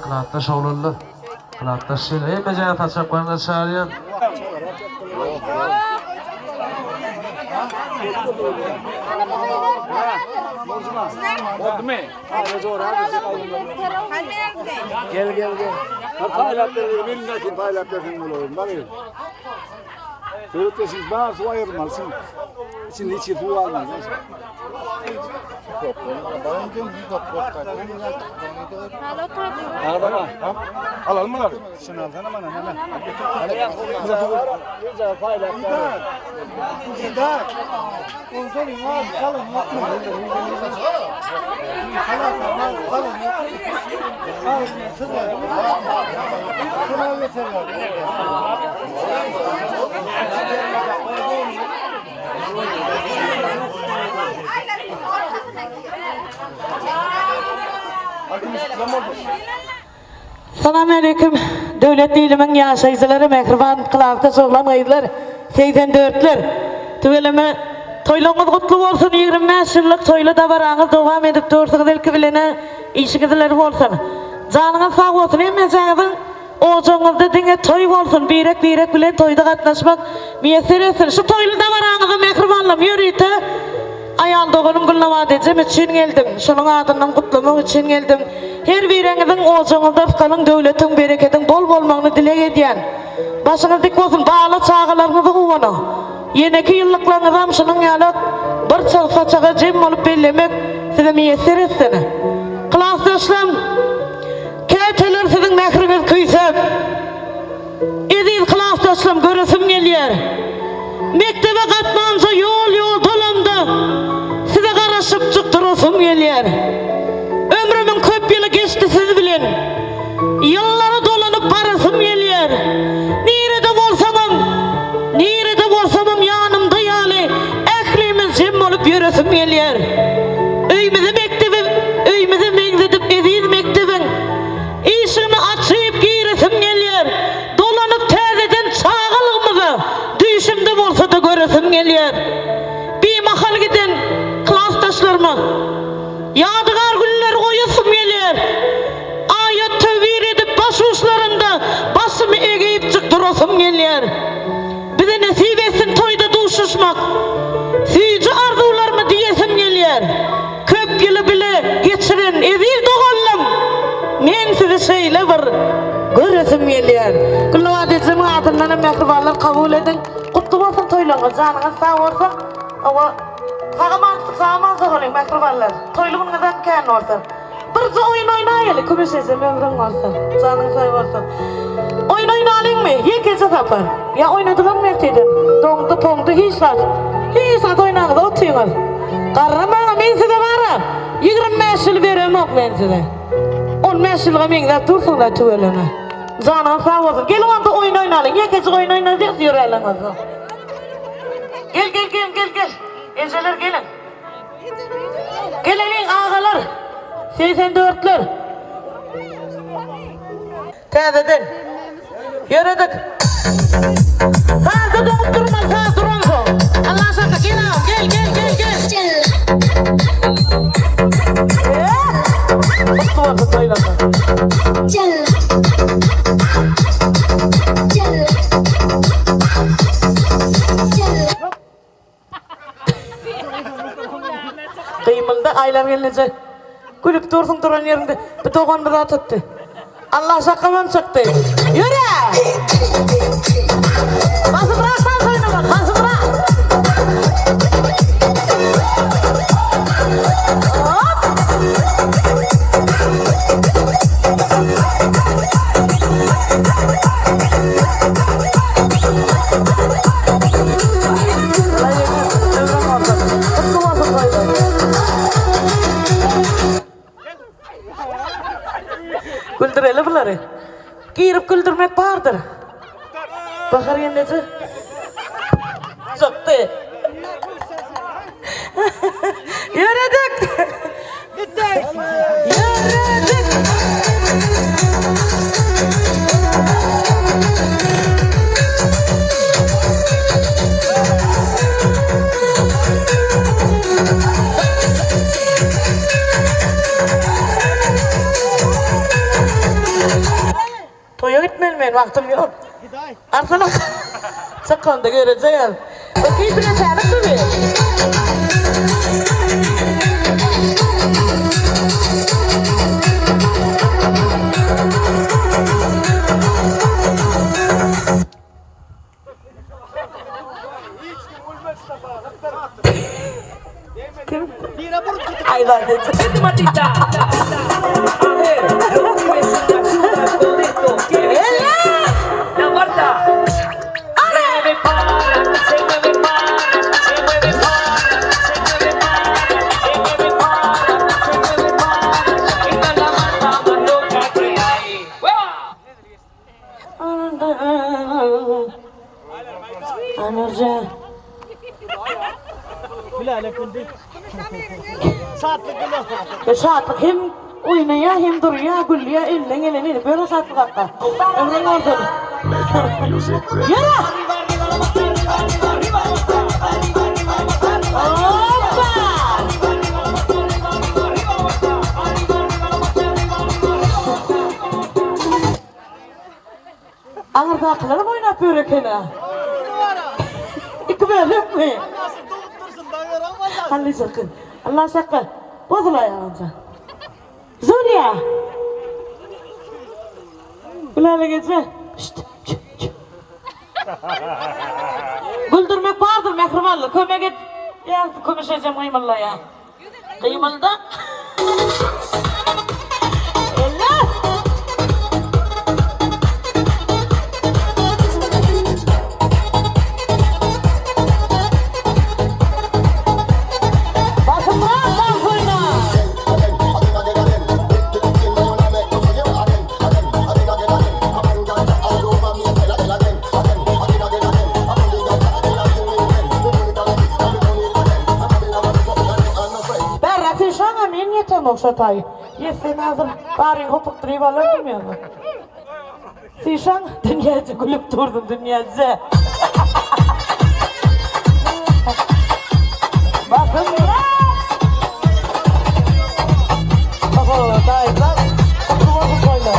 Kınatta şovlullu. Kınatta şöyle. Mecaya taçaklarına çağırıyor. Gel. Paylaştırır, milleti paylaştırın bulalım. Bakın. Sözleşiniz bana su ayırmalısın. Şimdi içi su almaz. Alalım mı lan? Şunu alsana bana hemen. Güzel paylaştırır. Güzel. Konsolun var, kalın yok. Kalın Selamünaleyküm. Devletli ilimin yaşayıcıları, mehriban, kılafta soğulan ayılar, 84'ler. Tüveleme toylağınız kutlu olsun, 25 yıllık toylu da varağınız devam edip dursunuz ilki bilene, işikidileri olsun. Canınız sağ olsun, emmecağızın oğuzunuzda dine toy olsun, birek bilen toyda katlaşmak müyesser etsin. Şu toylu da varağınızı mehribanlam, yürüyte. Ayal doğunum gülnava diyeceğim için geldim. Şunun adından kutlamak için geldim. Her birinizin oğuzunuzda kalın devletin, bereketin bol bolmağını dilek ediyen. Başınız dik olsun, bağlı çağılarınızı kuvana. Yeneki yıllıklarınızdan şunun yalık bir çalsaçağa cem olup bellemek size müyesser etsin. Klasdaşlarım, kayteler sizin mehriniz kıysap. Ediz klasdaşlarım görüsüm geliyor. Mektebe katmanca yol dolamda size karışıp çıktırasım geliyor. Ömrümün köp yılı geçti siz bilin. Yılları dolanıp parasım geliyor. Nerede bolsamam yanımda ya gülüp yöresim gelýär. Öýmede mektebim, öýmede meňzedip eziz mektebim. İşini açyp giresim gelýär. Dolanyp täzeden çağalygymyzy düşümde bolsa-da göresim gelýär. Bimahal giden klassdaşlaryma ýadygar günler goýasym gelýär. Ayat tevbir edip baş uçlarında başımı egeyip çıktırasım gelýär. Bize nasip etsin toyda duşuşmak. Süýjü arzularımı diyesim gelýär. Köp ýyly bile geçiren eziz dogallam. Men sizi şeýle bir göresim gelýär. Gülwadiçiň adyndan mehribanlyk kabul edin. Kutly bolsun toýlaryňyz, janyňyz sag bolsun. Awa sağamansa golyň mehribanlar. Toýlugyňyzdan kän bolsun. Bir oyun oynayalım, kömeşesem ömrün varsa, canın sağ olsun. Oyun oynayalım mı? Yekece sapar. Ya oynadılar mı erteden? Dondu, pondu, hiç saat oynanıda otuyorlar. Karramana men size varım. 25 yıl verem yok men size. 15 yılga men de dursun da tüvelene. Canın sağ olsun. Gelin onda oyun oynayalım. Yekece oyun oynayacağız yürüyelim o zaman. Gel. Eceler gelin. Gelin ağalar. 84'ler. Täzeden yöredik. Sazda dönüp durma, saz duran so. Allah aşkına gel ağam, gel. Mutlu olsun toylanda. Kıymılda aylar gelince gülüp dursun duran yerinde bir doğanımız atıttı. Allah şakamam çıktı. Yürü! Bası bırak sen soyunu bak, bası bırak. Hop! Güldüreli bunları. Giyirip güldürmek vardır. Bakar yendesi. Çıktı. Yöredik. Yöredik. Toya gitmeyin benim vaktim yok. Arsana sakanda göreceğim. Bakayım bile sağlık tabii. Kim? Ay lan dedi. Matita. A ver, no me ayuda con esto. La Marta. Se mueve para, se mueve para, se mueve para, se mueve para, se mueve para. Esta es la Marta más loca que hay. Anurcan. Saatlik hem oynaya hem duruya gülüya elini böyle saatlik hatta. Ömrün olsun. Yürü! Hoppa! Ağırdakileri mi oynap börekene? İki bölüm mü? Allah sakın. Allah sakın. Bozul ayağınca. Zuriya. Ulan geçme. Güldürmek vardır mehribanlı. Köme git. Ya konuşacağım kıymalı ya. Kıymalı da. Allah. sen okşatay. Sen hazır bari hopuk trivalar mı? Sişan dünyacı gülüp durdun dünyacı. Bakın ya. Baba dayılar. Oturma koyla.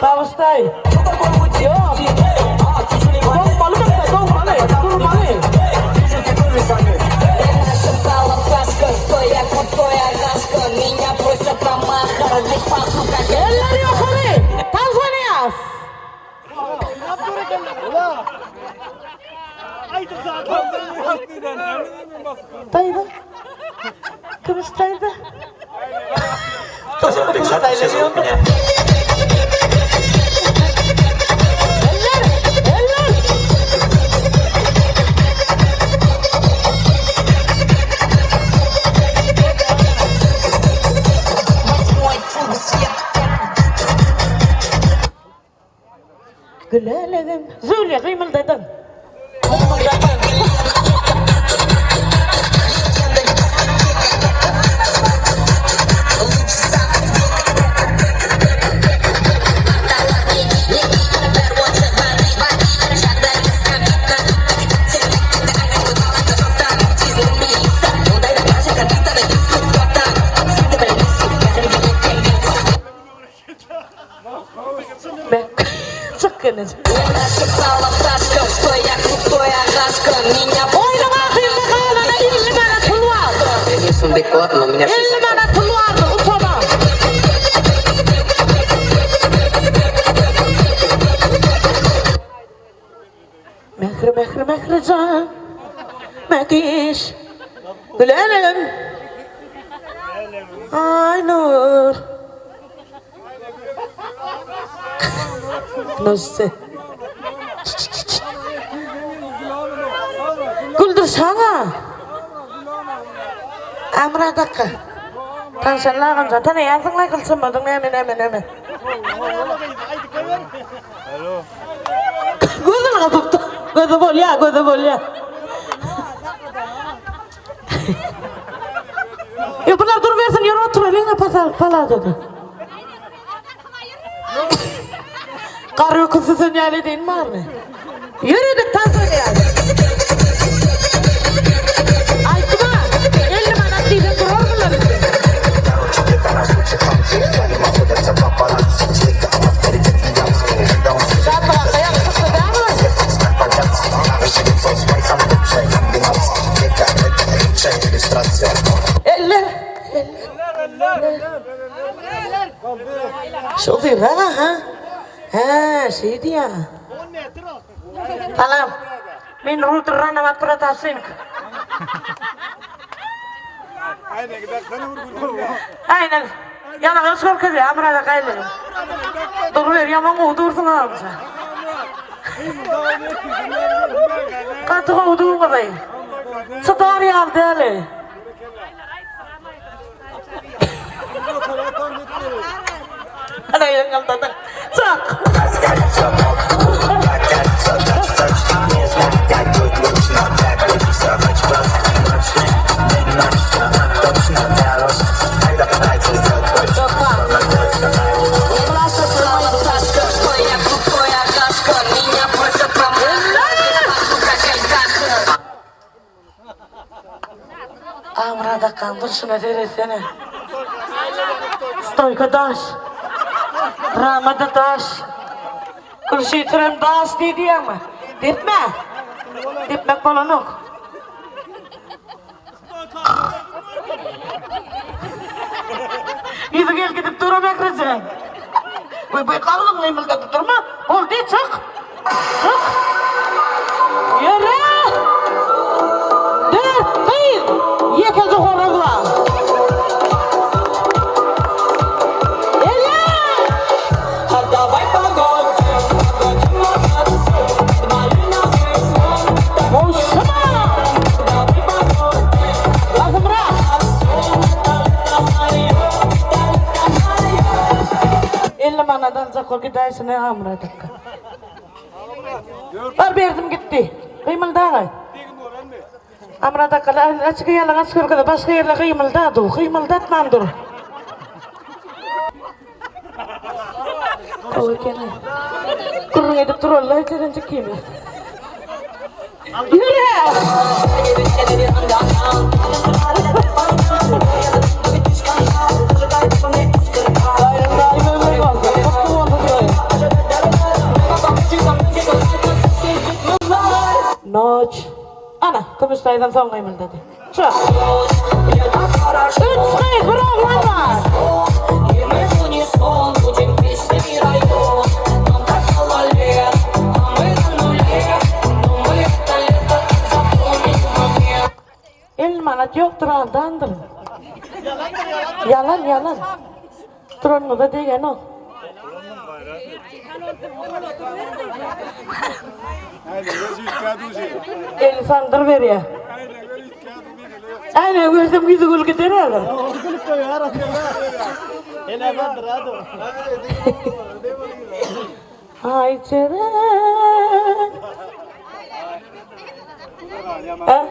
Tavustay. Yok. Doğmalı mı? Doğmalı. Durmalı. Eller yukarı. Tanzanias. Dayı. Kırıştaydı. Kırıştaydı. Gülelerim. Zülya kıymıldadın. Çıkkınız. Oynama kıyımda kalana 50 mana pul vardı. 50 mana pul vardı utana. Mehri can. Mekiş. Gülelim. Ay nur. Nasıl? Güldürsana. Amra dakika. Tanışanlar zaten yansınlar kılsınmadın hemen. Gözünü kapıptı. Gözü bol ya. Ya bunlar dur versin yürü otur eline pala dedi. Karı kızı sinyali değil mi abi? Yürüdük Tanzanya. Aytıma, 50 manat değilim durur mular? Saat bırakta yapışıklı değil mi? Eller. Şu bir ha? Ha, şey dia. Salam. Min router nama pratasin. Aynen. Yana kasar kız ya, amra da kaylı. Dur ver, yaman uğdursun ağabeyim. Katı uğdur mu dayı? Sıtar ya deli. Ada yang ngamtatan. Sak. Amrada kandır şuna deresene. Stoyka daş. Ramada daş. Kulşitrim daş dedi ama. Dipmek falan yok. Yüzü gel gidip duramak rezil. Bu kalın neymiş gidip durma. Oldu çık. Çık. Yürü. Dört, bir. Yekezi horozla. Ella. Hatta baypago. 50 manadan zakor gidaysın Amra dakika. Var verdim gitti. Kıymıldağı. Amra dakika açık yalan skörgede başka yerle kıymıldadı. Kıymıldatman dur. O kene. Kurun edip dur Allah içeren çıkayım. Yürü! Noç. Ana, Kıbrıs'taydan sonrayım dedi. Çok. 3 kayık bir oğlan var. Manat yoktur aldandır. Yalan. Tronlu da degen o. Elisandır ver ya. Aynen görsem yüzü gül gider adam. Ay Ceren. Ha?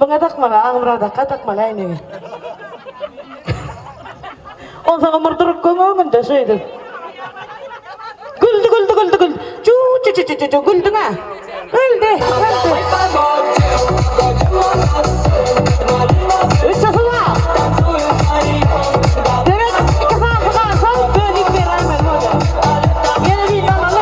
Mengatak malah, angmrada katak malah ini. On sama merturuk ngomong dah saya itu. Gul, cu, gul tengah, gul deh. Bisa semua. Jangan kesal, beri berai memuda. Ini lebih mana?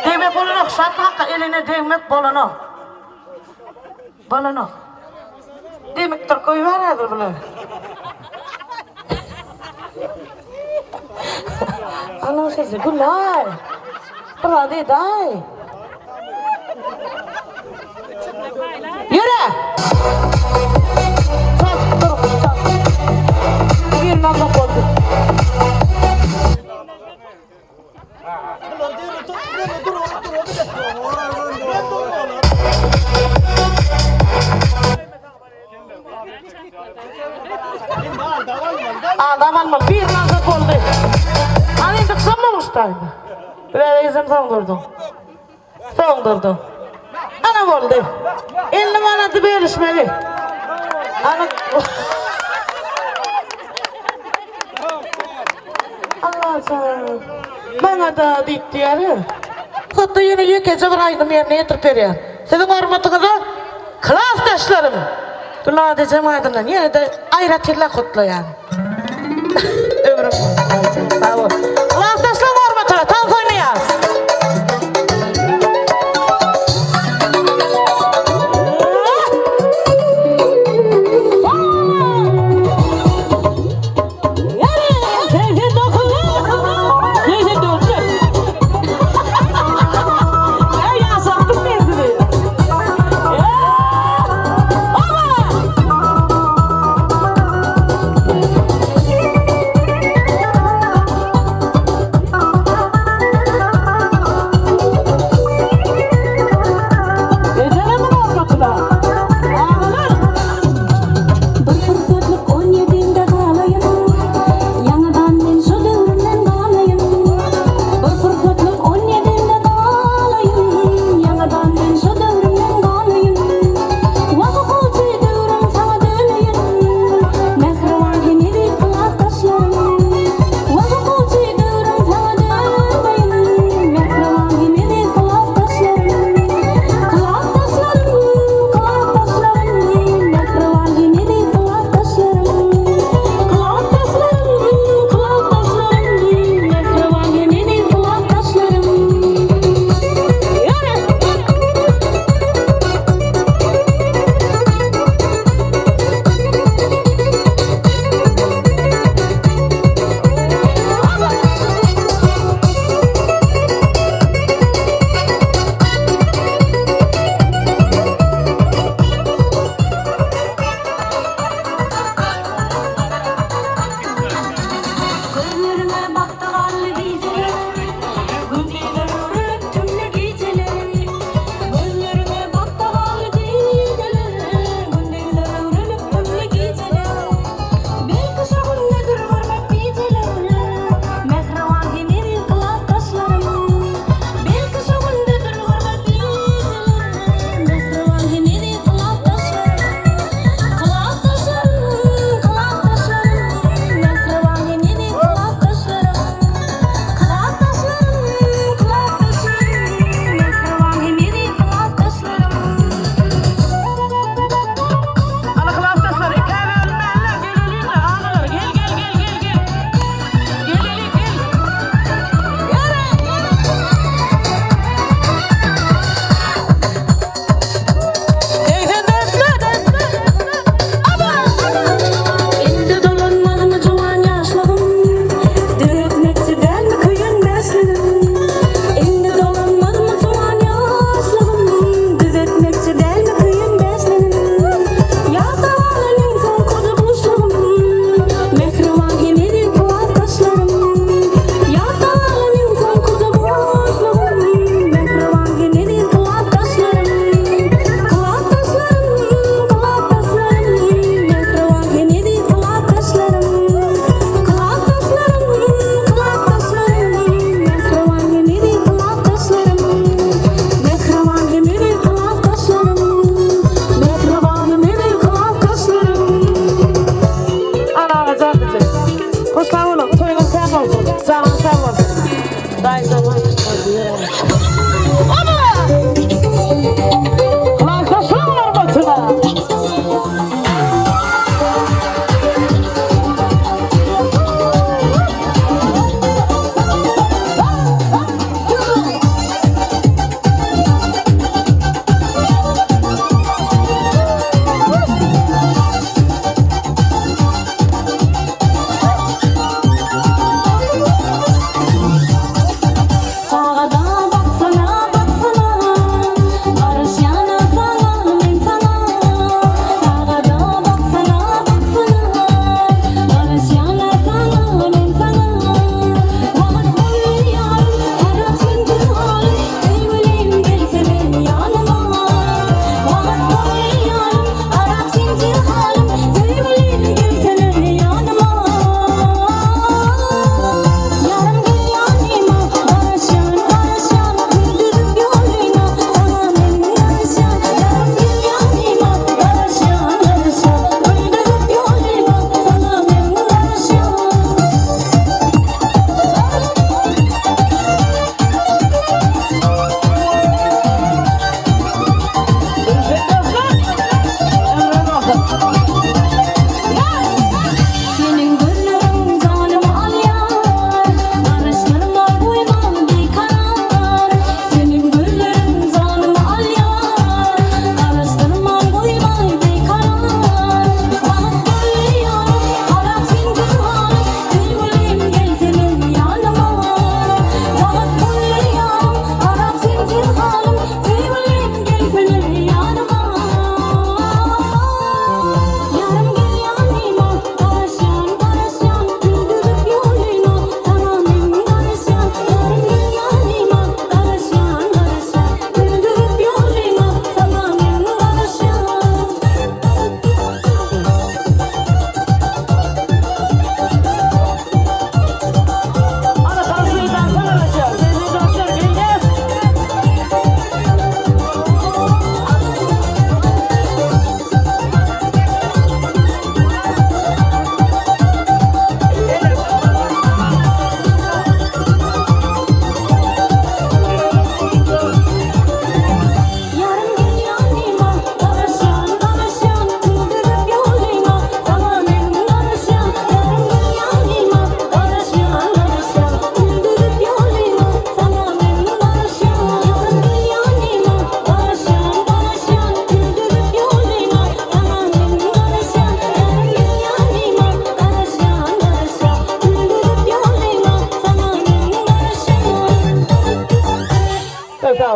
Demek bolano, sapaka eline demek bolano. Demek terkoy mana tu bolano? Ano saya segulai, perade dai. Yura. Sat. Bir nama boldu. Adaman mı? Bir nazar oldu. Hani indik sanmamıştaydı. Böyle izim Soğundurdum. Ana oldu. 50 manatı bölüşmeli. Ana... Allah canım. Bana da ditti yarı. Hatta yine yekece bir aydım yerine yetirip veriyor. Sizin hormatınızı kılaftaşlarım. Kulağı diyeceğim aydınlan. Yine de ayratıyla kutlu yani. Ömrüm. Sağ ol. Kılaftaşlarım hormatına tam oynayaz.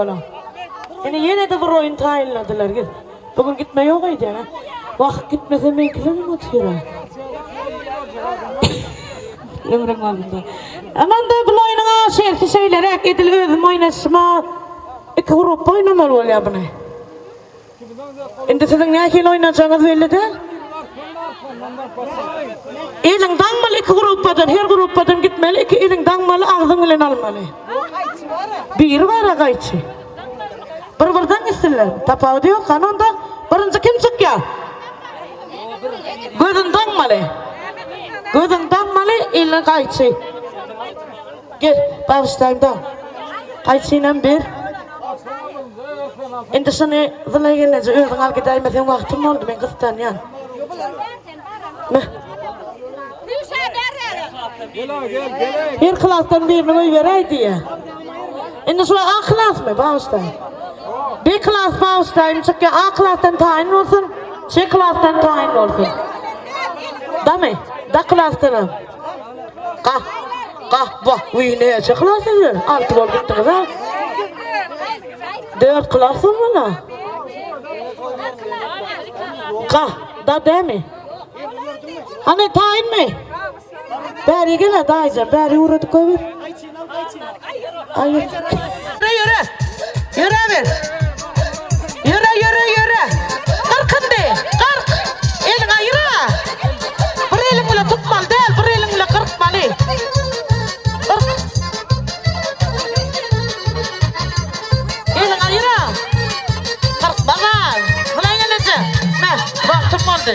oğlum. Yani yine de bir oyun tayinladılar git. Bugün gitme yok idi yani. Vakit gitmese menkilerim atıyor. Ömrüm aldığında. Aman da bu oyununa şerti söyleyerek edil özüm oynasıma. İki grup oynamalı oluyor bunu. Şimdi sizin ne akil oynayacağınız belli değil. Elin dağmalı iki gruppadan, her gruppadan gitmeli. İki elin dağmalı, ağzın elin almalı. Bir var ağayçı. Bir-birden isterler. Tapağı diyor, kanonda. Birinci kim çıkıyor? Gözün dağmalı. Gözün dağmalı, elin ağayçı. Gel, bağıştayım da. Ağayçıyla bir. Şimdi sana zılay gelince özün al gideyim. Sen vaktim oldu, ben kıstan yan. Ne? Her klastan birini koy vereydi ya. Şimdi şu A klas mı? Bağıştayım. B klas bağıştayım. Çünkü A klastan tayin olsun. C klastan tayin olsun. Da mı? Da klastan. Bak. Neye C klası diyor? 6 gol gittiniz ha? 4 klasın mı lan? Da değil mi? Hani tayin mi? Beri gel dayıca, beri uğradı koy ver. Hayır. Yürü bir. Yürü. Kırkın de, kırk. Elin ayıra. Bir elin bile tutmalı değil, bir elin bile kırkmalı. Kırk. Elin ayıra. Kırk bana. Bulay gelince. Ne? Vaktim oldu.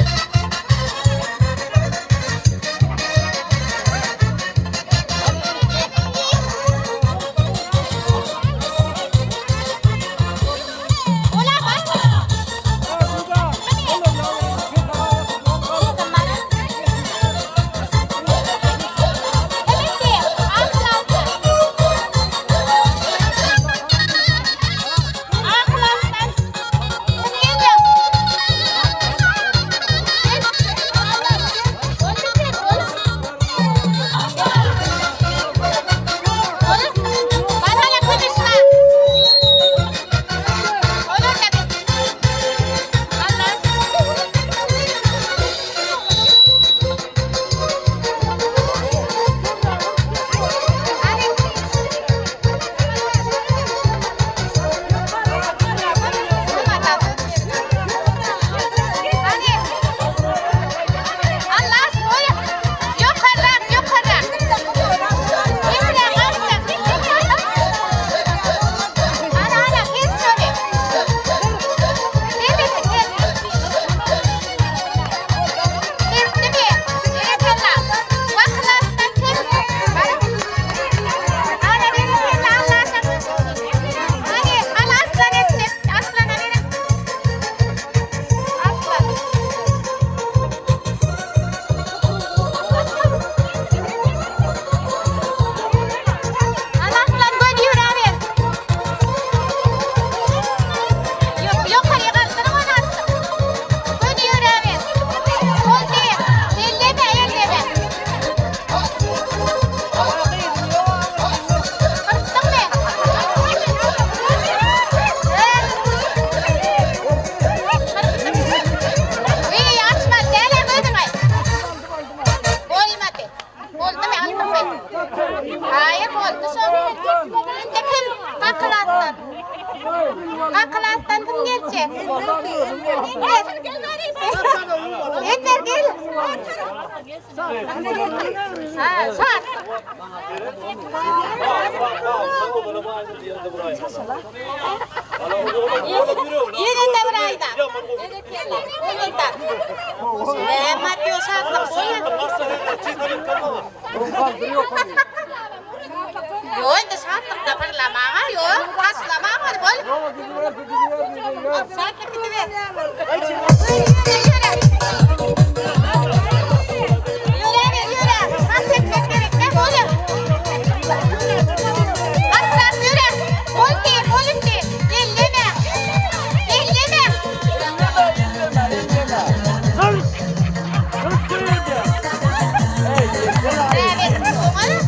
Hayır oldu sonra. Kim? Akılattan. Akılattan kim gelecek? Yeter gel. Ha, sor. Yerinde burayda. Yerinde. Mehmet diyorsa yo, ente saatlik da parlamağa yo, taslamağa bol. Saatlik gidiver. Yürü. Hasretmek gerek ne oğlum? Aslan yürü. Bol de. Elleme. Evet, oğlum.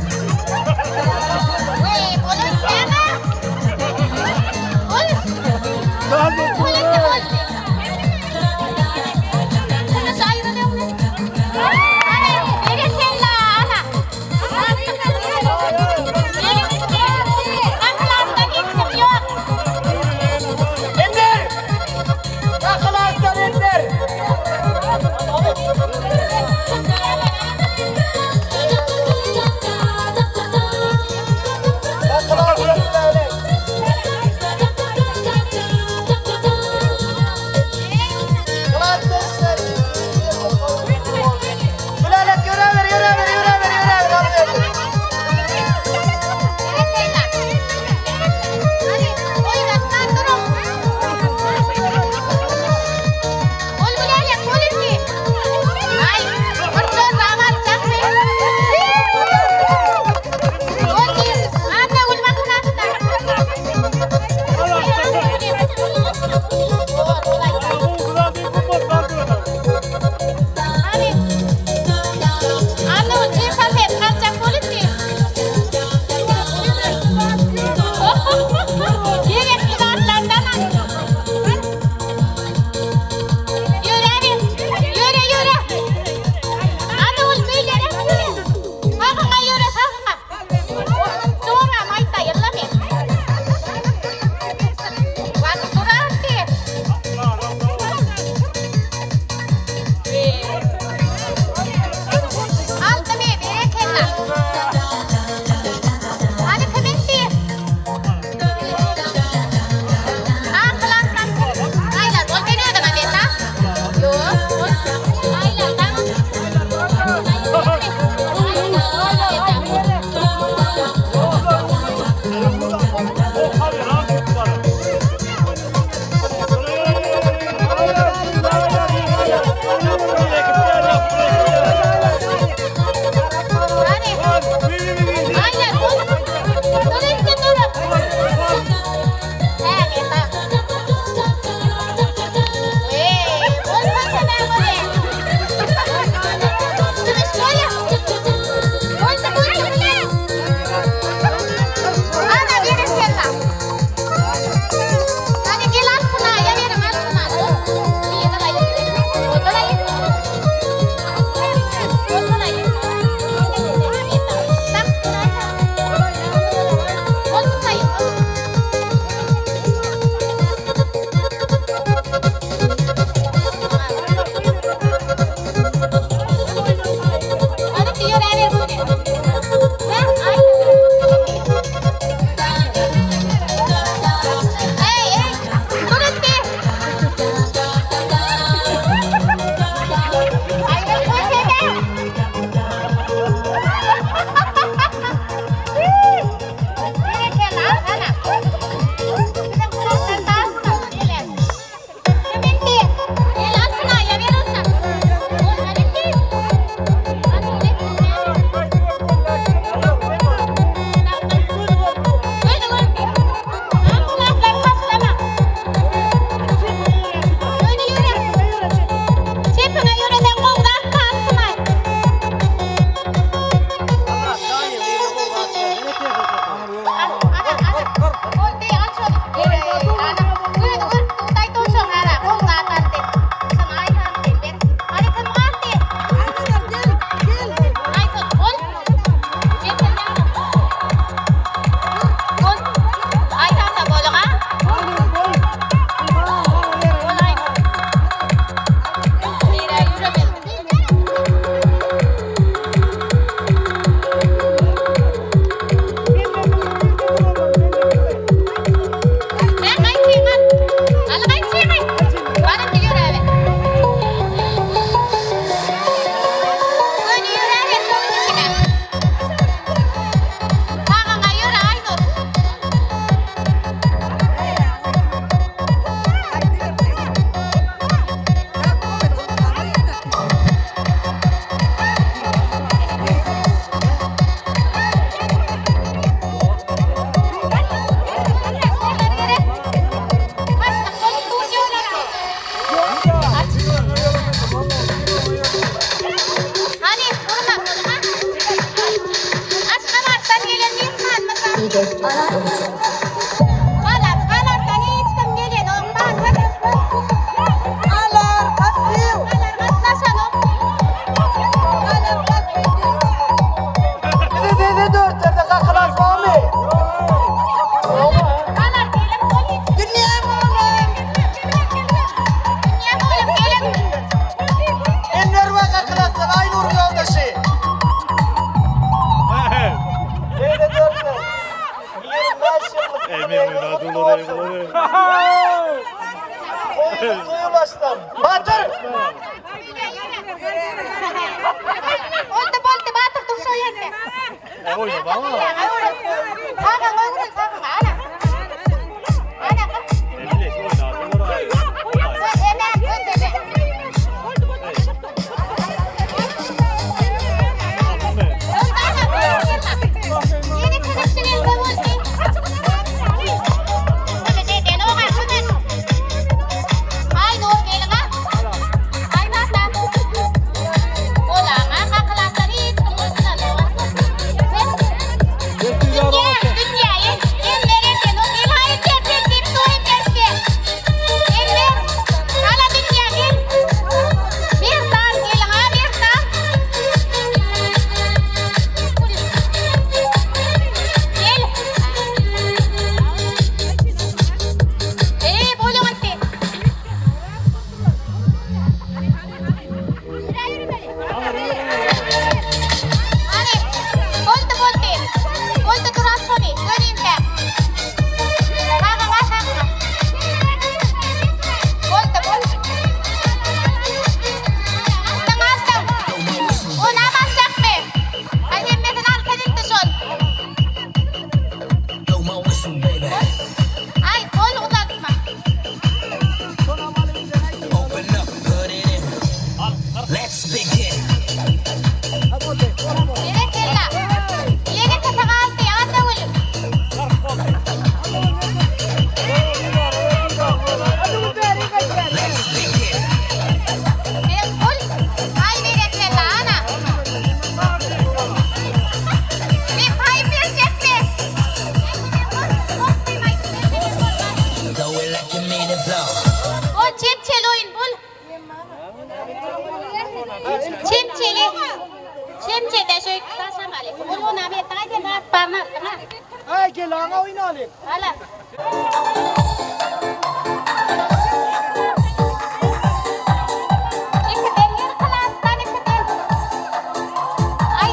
Ay,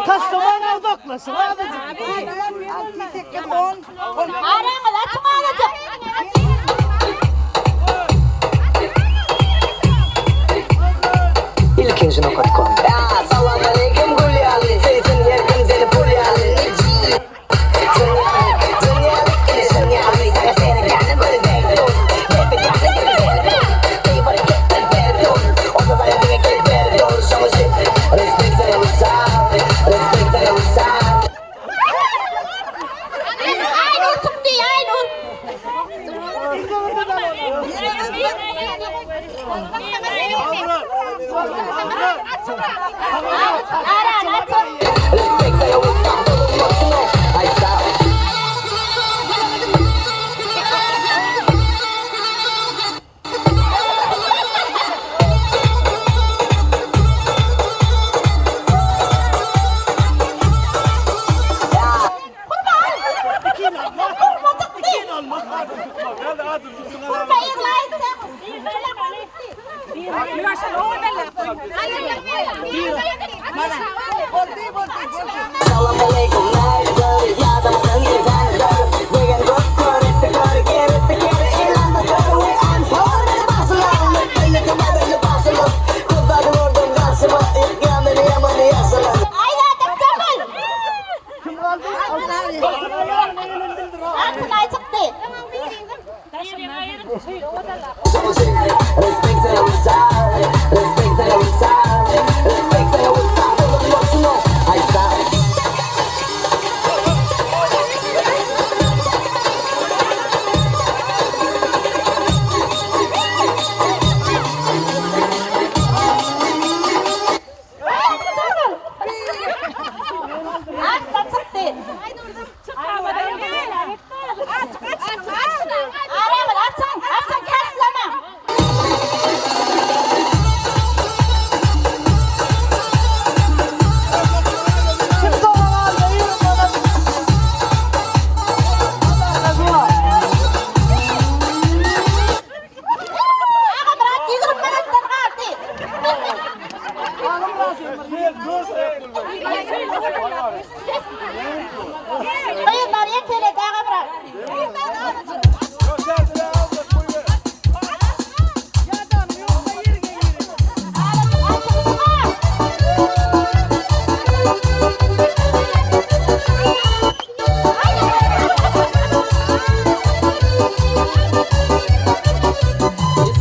Kastamonu'ya odaklasın. ilkinjino.com. Assalamu alaikum gulyali, seysin yerkim seni pulyali. Dunyali, ilişkinyali, sana seni kendi böyle bekliyor. Hep kendi böyle bekliyor. İyi bari ketler bekliyor. O da bana direkt bekliyor. Savaşı, respect sana uysal, respect sana uysal. Aynur çıktı Aynur. Respect sana uysal, emotional, I stop. Salam alaikum, nerede? Ya da mısın insanlar? Vegan doktor, ettikleri kere ilanlar. We on fire, basılalım. Ekmeği kımadını basılalım. Kutladım oradan karşıma. İlk yanını yamanı yasalar. Respect sana uysal, respect sana uysal, respect sana uysal. Emotional, I stop.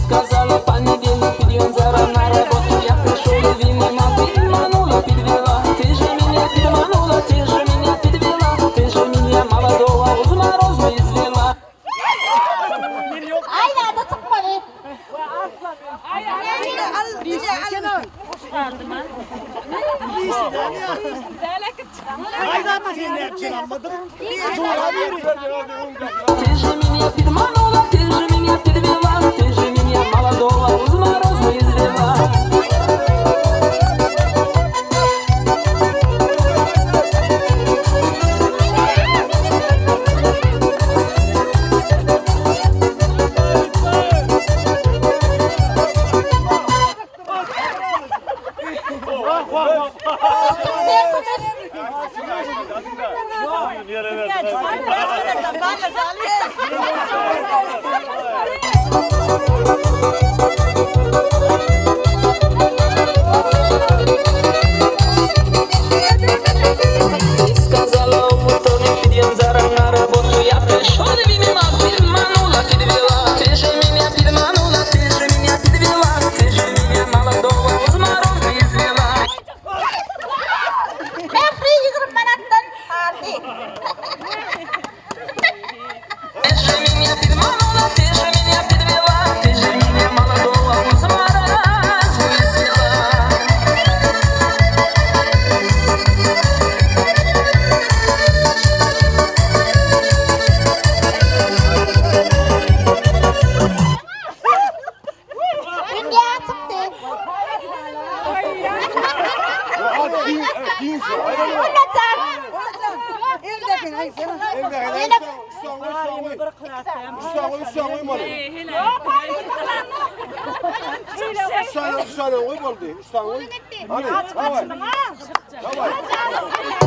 Сказала понедельник, прием зара на работу. Я пришел и видимо переманула, подвела. Ты же меня переманула, ты же меня подвела. Ты же меня молодого уз морозу извела. Ты же меня переманула, ты же меня подвела. Ты же меня молодого уз морозу извела. Сказала ему вторник, прием зара на работу. Я пришел и видимо переманула, подвела. Ты же меня переманула, ты же меня подвела. Ты же меня молодого уз морозу извела. Ты же меня переманула, ты же меня подвела. Ты же меня молодого уз морозу извела.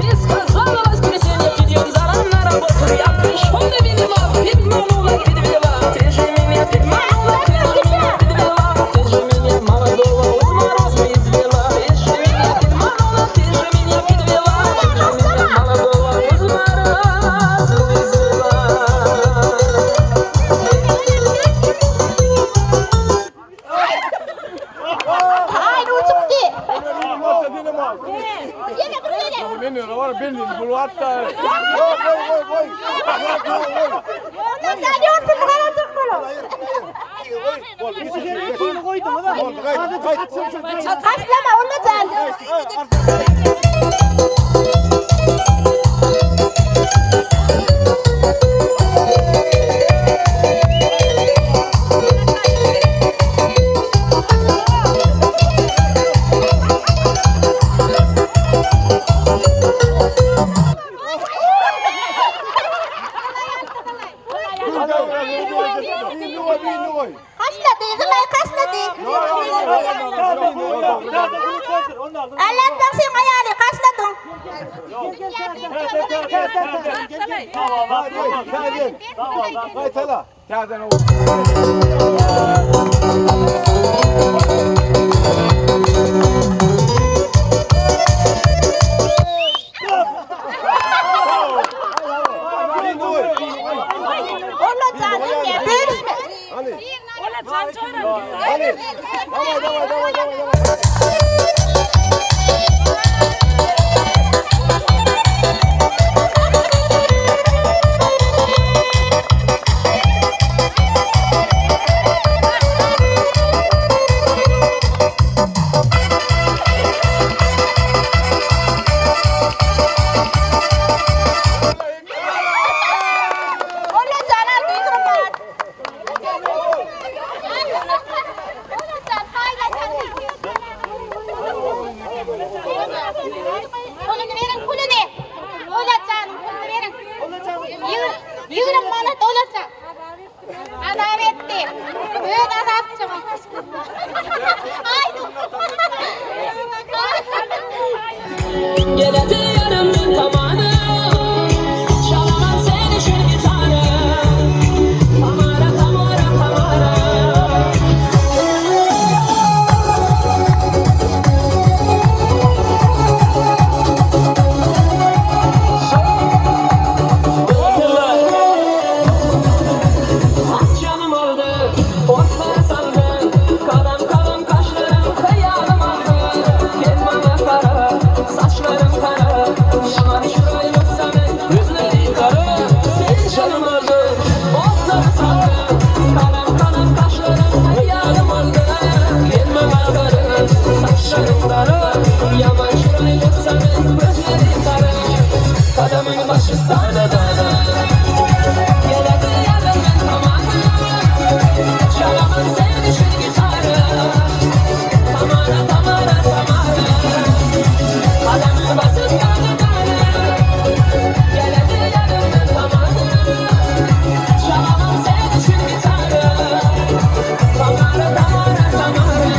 Biz kazanla воскресенье идем за рано на работу. Я пришел и видела, переманула, перевела. Ты же меня переманула, ты же меня перевела. Ты же меня молодого из мороза извела. Ты же меня переманула, ты же меня перевела. Ты же меня молодого из мороза извела. Haydi uçup git. Sen yorsun bu kadar çok kolu. Kaçlama onu sen. Kaçladı, kılay kaçladı. Allah'tan sen hayali kaçladın. Onu canım ya, bölüşme. Onu canım duyduğum var. Kulunu verin kulunu. Olacağım kulunu verin. 20 manat olacak. Adaletli. Büyük azapçım. Geledi yarımın tamanı. Çalamam seni şu gitarı. Tamara tamara tamara. Canım oldu, otlara sandı. Kalem kalem kaşlarım kıyalım aldı. Gel bana kara, saçlarım kara. Yaman şurayı göstermek, yüzleri kara. Senin canım oldu, otlara sandı. Kalem kalem kaşlarım kıyalım aldı. Gel bana kara, saçlarım kara. Yaman şurayı göstermek, yüzleri kara. Kadımın başı tane tane. Geledi yarımın tamanı. Çalamam seni şu gitarı. Tamara tamara tamara. Adamı basıp tane tane. Geledi yarımın tamanı. Çalamam seni şu gitarı. Tamara tamara tamara.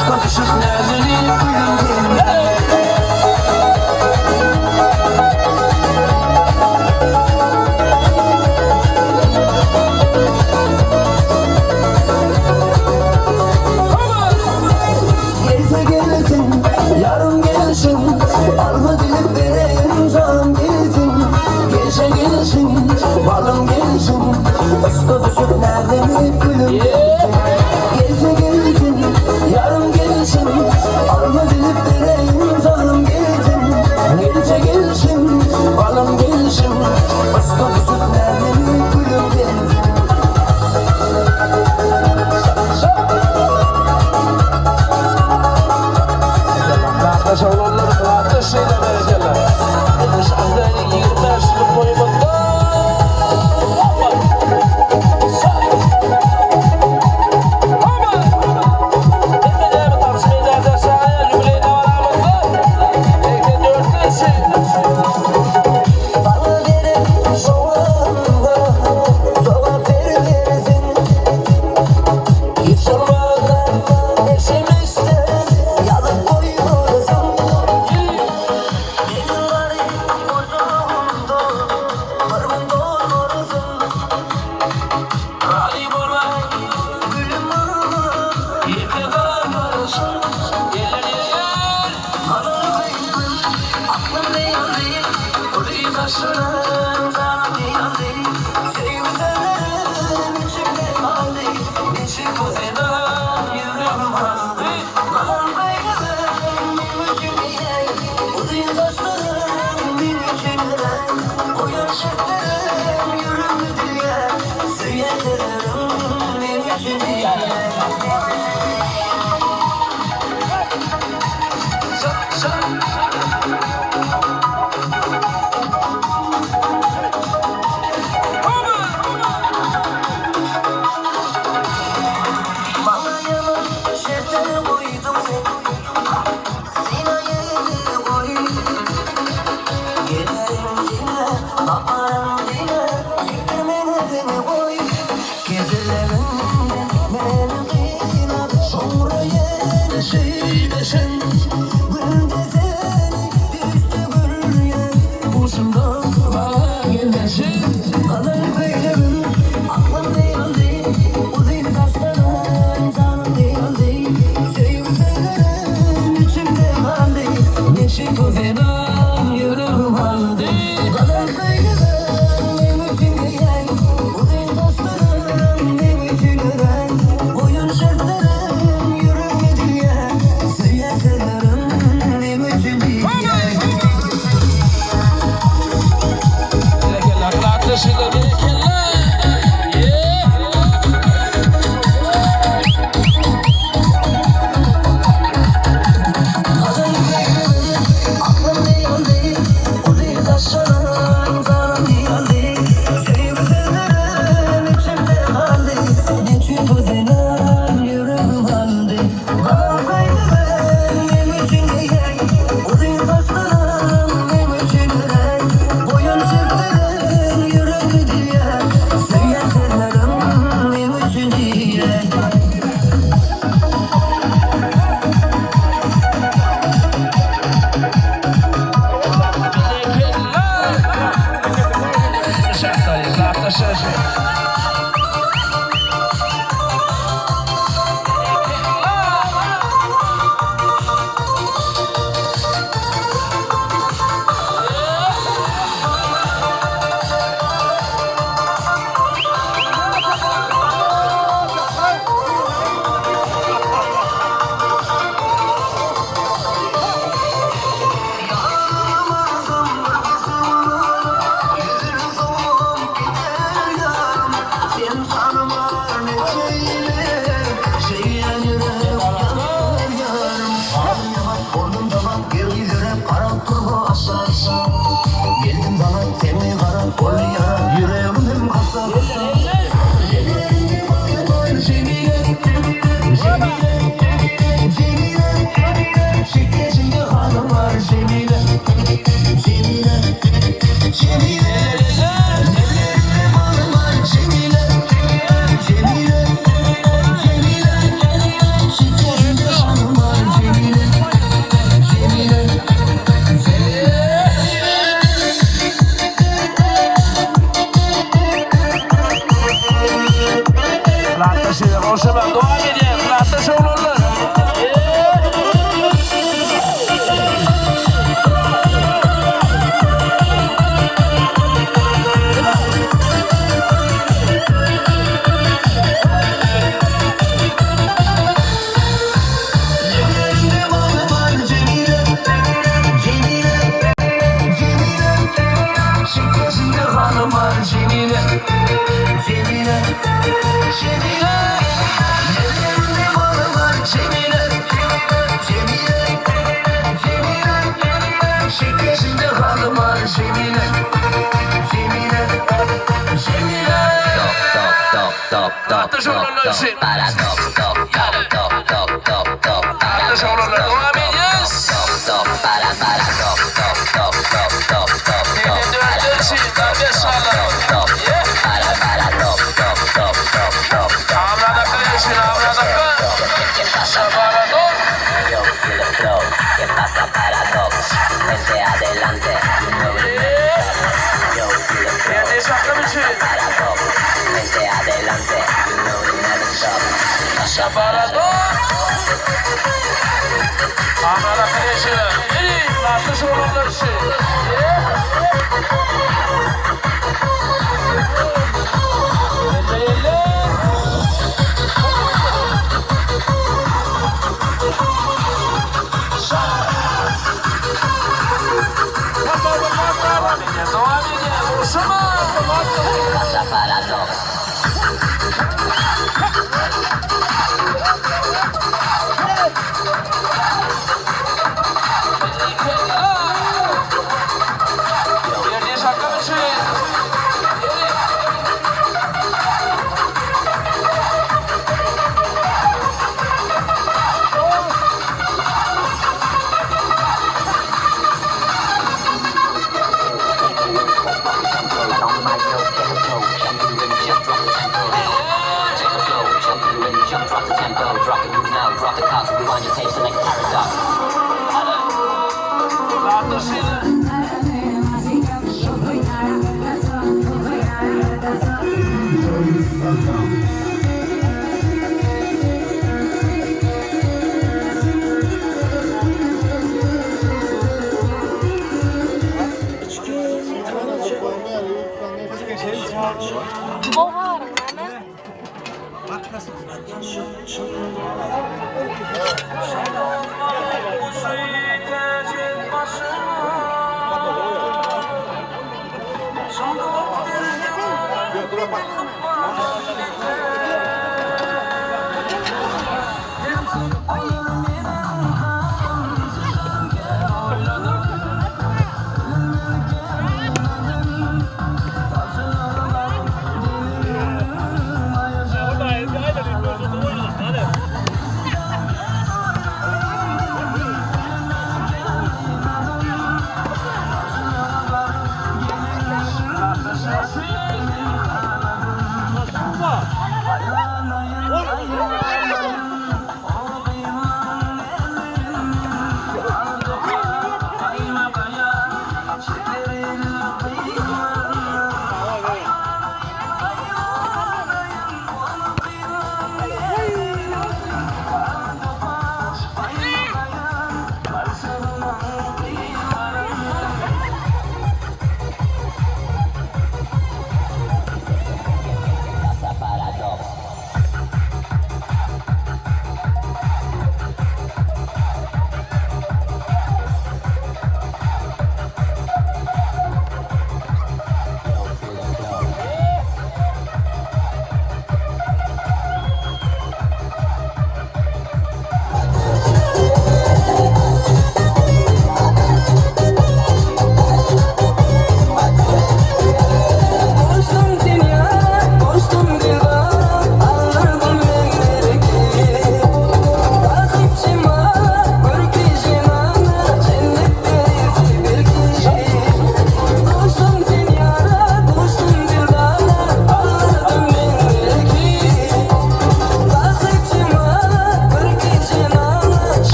Aşka düşüp nerede Gelse gelsin, yarın gelsin. Alma dilip vereyim, canım gelsin. Gelse gelsin, balım gelsin. Usta düşüp nerede mi gülüm gelsin. Gelse gelsin, yarın gelsin. Alma dilip vereyim, canım gelsin. Gelse gelsin, balım gelsin. Usta düşüp nerede mi gülüm gelsin. Kardeş oğlanları kardeşiyle verecekler. Dışarıda 25 yıl boyunda. Bana verip soğanda, soğuk verirsin. Hiç olmadan eşimizde yalıp koyuyorsun. Benim garip huzurumda varım doğursun. Galip olmak Gülüm ağlar, yıkılan barışın Gel kalır benim aklım değil değil. Orayı taşlarım canım değil. Sevgilerim içimde kaldı. Neşe bu Sedan yüreğim aldı kalır benim içimde. Orayı taşlarım içimde. O yaşaklarım yürümü diye. Sevgilerim içimde. Bana yalan şerden koydum Sina'ya koy Gelirim dile, bakarım dile Çektirmene beni koy Gezelerinden beni kıyma Sonra yeni söyleşen Günde seni düştü gülüye Kuşumdan bana gelmesin Kalır beylerim aklım değil değil O değil taşlarım canım değil değil Sevgilerim içimde kaldı Neşe bu Sedan yüreğim aldı Kalır beylerim benim için gel O değil taşlarım benim için gel Boyun şartlarım yürümedi ya Sevgilerim benim için gel Kardeşiyle birlikte Aklım değil değil, o değil taşlarım canım değil değil. Sevgilerim içimde kaldı, geçin bu zenem yüreğim kaldı. Kalır benim benim için değil, o değil taşlarım benim için değil. Boyun çiftlerim yüreğim diye, sevgilerim benim için değil. Geldim bana temi kara kol yara yüreğim kasa Şirketinde hanım var Cemile Cemile Cemile Ellerinde malım var Cemile Cemile Cemile Şirketinde hanım Kardeş oğlanlar için. Kardeş oğlanlar devam ediyoruz. Teyze dörtler için. Kardeş sağlar. Amra dakika için. Amra dakika. Şabarador. ¿Qué pasa, Paradox? Vente adelante, you know it. Teyze şarkım için. Paradox, vente adelante, you know it never stop. Şabarador. Amra dakika için. Kardeş oğlanlar için. Devam ediyor. Boşama. Pasa, Paradox. Teyze şarkım için. Kardeşim. Başıma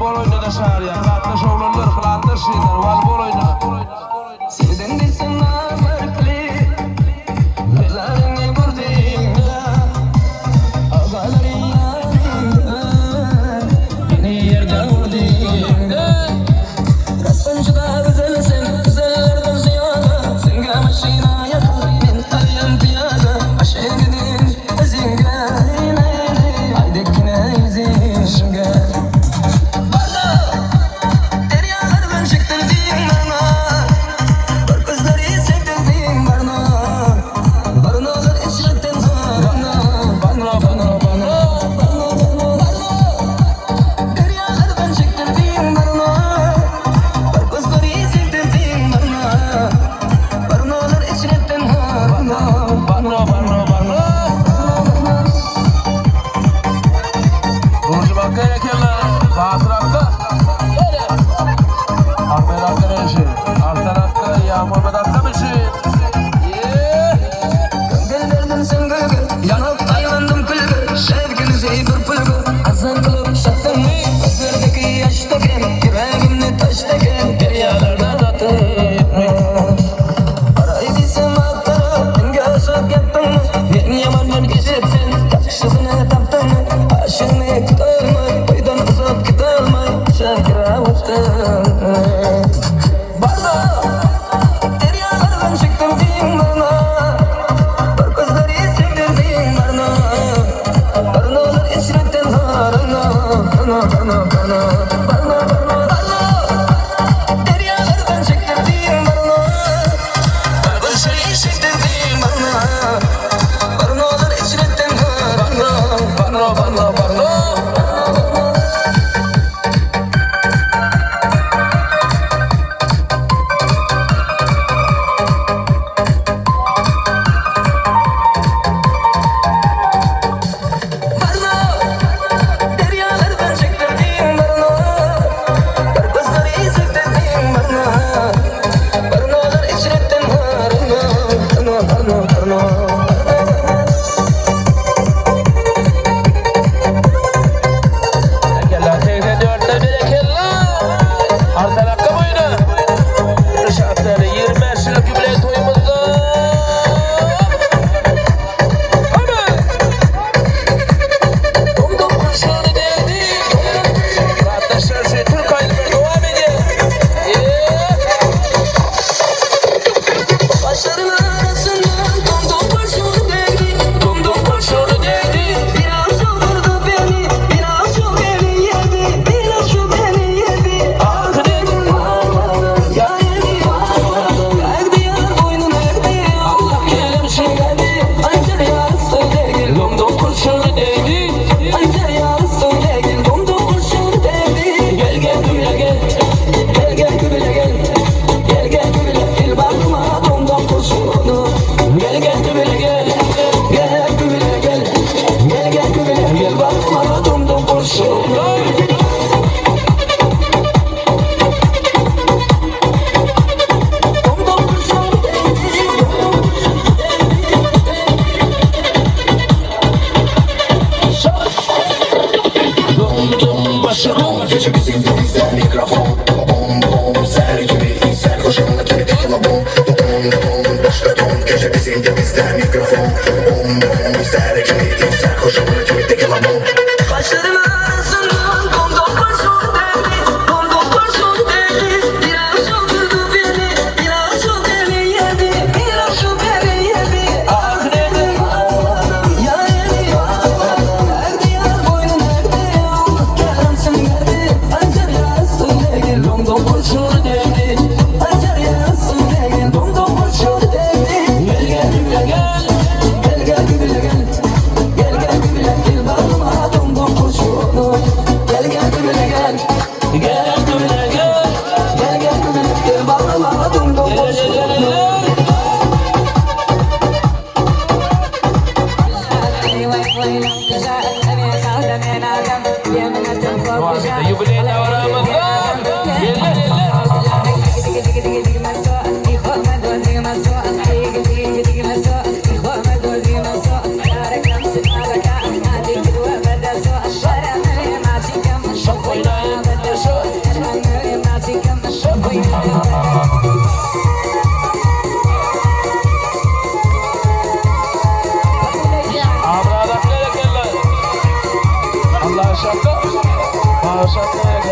bol oynadı şahriye. Kılattaş oğlanlar, kılattaş şeyler. Val bol oynadı. Senden bilsem nazarkli gözlerini gördüğümde ağaları yanımda beni yerden vurduğumda Raspancıda güzelsin, güzellerden ziyade Senge maşina yakın, ben tayyam piyade Aşağı gidin, ezinge Aydekine izinge Barda, deryalardan çektirdiğim bana Bar kızları sevdirdiğim bana Barına olur içrekten bana Deryalardan çektirdiğim bana Bar kızları sevdirdiğim bana Barına olur içrekten Burcu bakka yekenler. Basır hakkı. Ahmet hakkı ne işi? Artan hakkı, ya Muhammed hakkı mı işi? Gönderdim sen gülgü Yanıp aylandım külgü Sevginizi bir pülgü Azan kılıp sattın mı Gözlerdeki yaş döken Yüreğimde taş döken Deryalarda tatır Parayı bilsem aktarıp Denge aşıp yattın mı Ben yamandan geçirsin Takışısını taptın mı Aşığını tutalmay Boydan uzak gitalmay Şakira uçtun Barda Deryalardan çektirdiğim bana Bar kızları sevdirdiğin bana Barına olur içrekten Barına Deryalardan çektirdiğin bana Bar kızları sevdirdiğin bana Barına olur içrekten Barına Deryalardan çektirdiğim bana Bar kızları sevdirdiğin bana Barına olur içrekten Yekenler, 84'te bir yekenler. Artan hakkı mı oyna? Rüşatları 25 yıllık jubiley toyumuzda. Domdom kurşunu deldi Kılattaşlar şey Türk aileme devam ediyor. Başların arasından domdom kurşunu deldi Domdom kurşunu deldi Biraz yoldurdu beni Biraz çok eli yedi Biraz şu beni yedi Ah dedim Ya yedi Erdi ya boynum erdi Allah kelim şengedi Ancak yarısı değil Domdom kurşunu deldi Ancak yarısı değil Domdom kurşunu deldi Gel gel güle gel Gel gel güle gel Gel gel güle gel bakma domdom kurşunu Gel gel güle gel Gel güle gel Gel gel güle gel bakma domdom kurşunu Domdom kurşunu Domdom başına. Gece bizim temizler mikrofon Bom bom ser gibi Serhoşumla gibi tekila bom Bom bom başka ton Gece bizim temizler mikrofon Bom bom ser gibi Serhoşumla gibi tekila bom Başların arasından domdom kurşunu deldi Domdom kurşunu deldi Biraz yoldurdu beni Biraz çok eli yedi Biraz şu beni yedi Ah dedim Ya yedi Erdi ya boynum erdi Allah keremsin verdi Ancak yarısı değil Domdom kurşunu deldi Ancak yarısı değil Domdom kurşunu deldi Gel gel güle gel Gel gel güle gel Gel gel güle gel bakma domdom kurşunu Gel gel güle gel Gel güle gel Gel gel güle gel bakma domdom kurşunu Jubiley davranımızda. Terima kasih.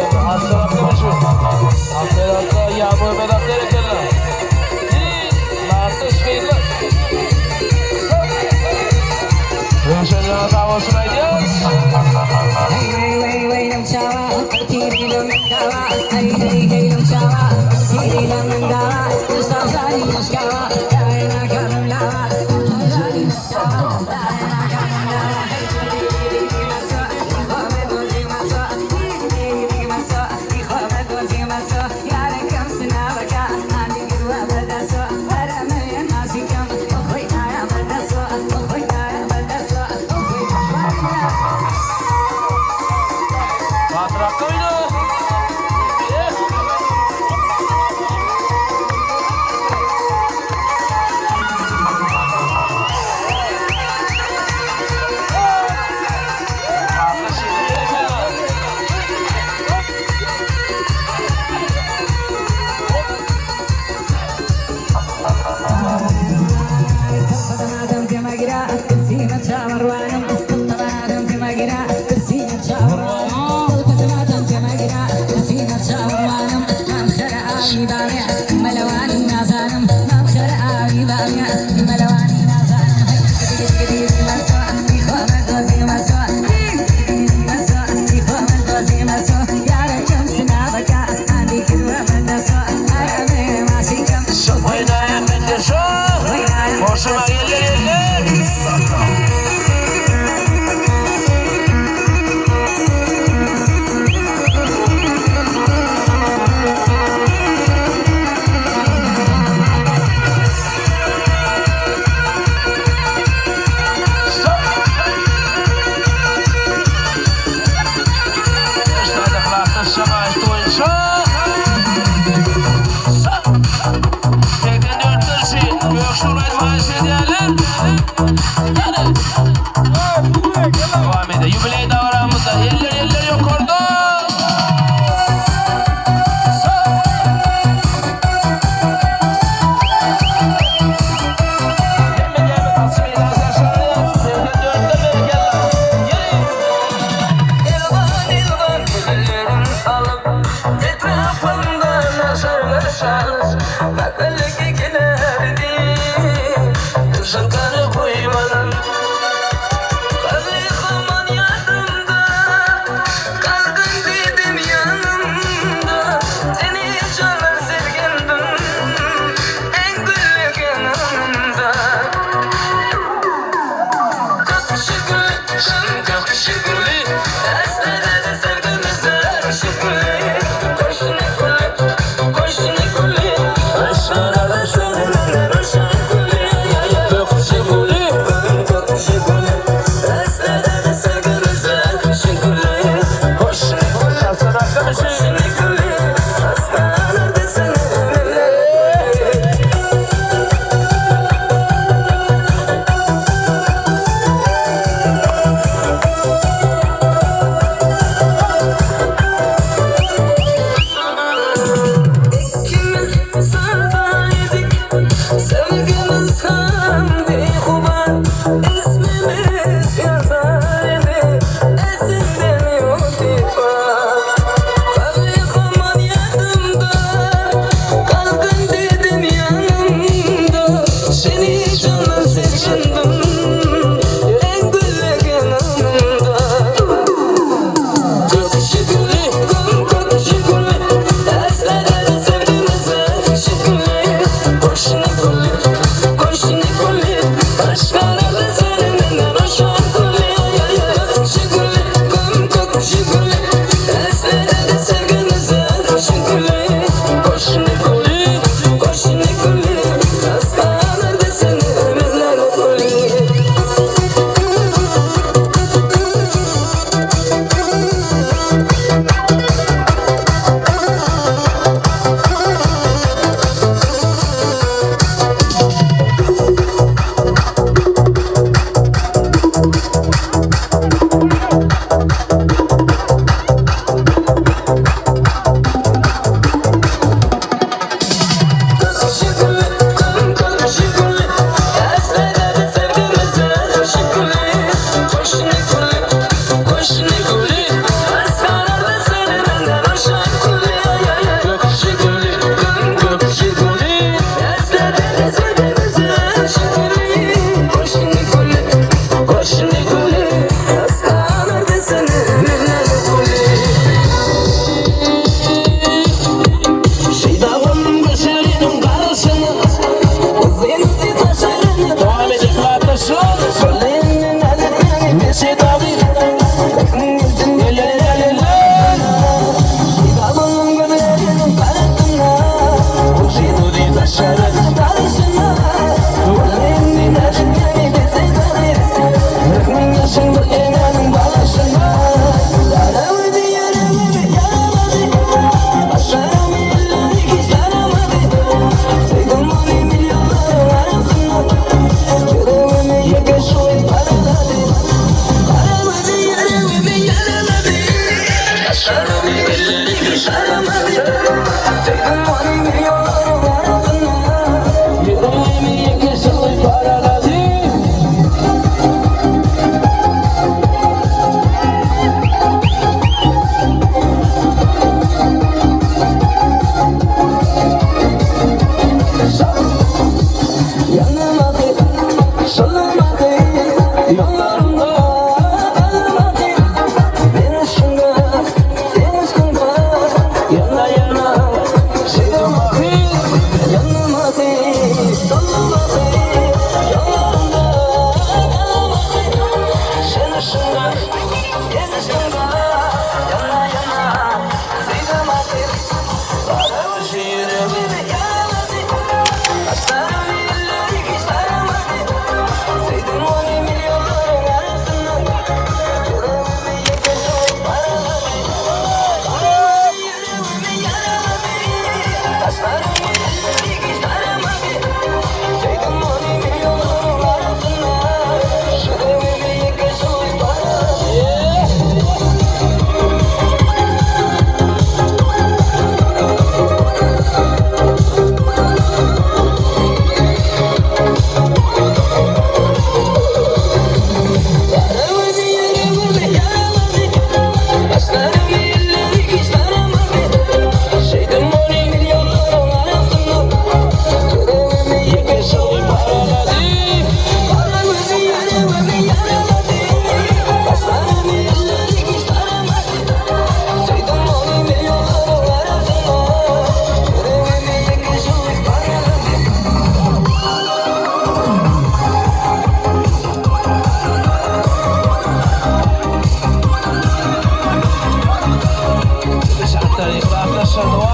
Arkadaşlar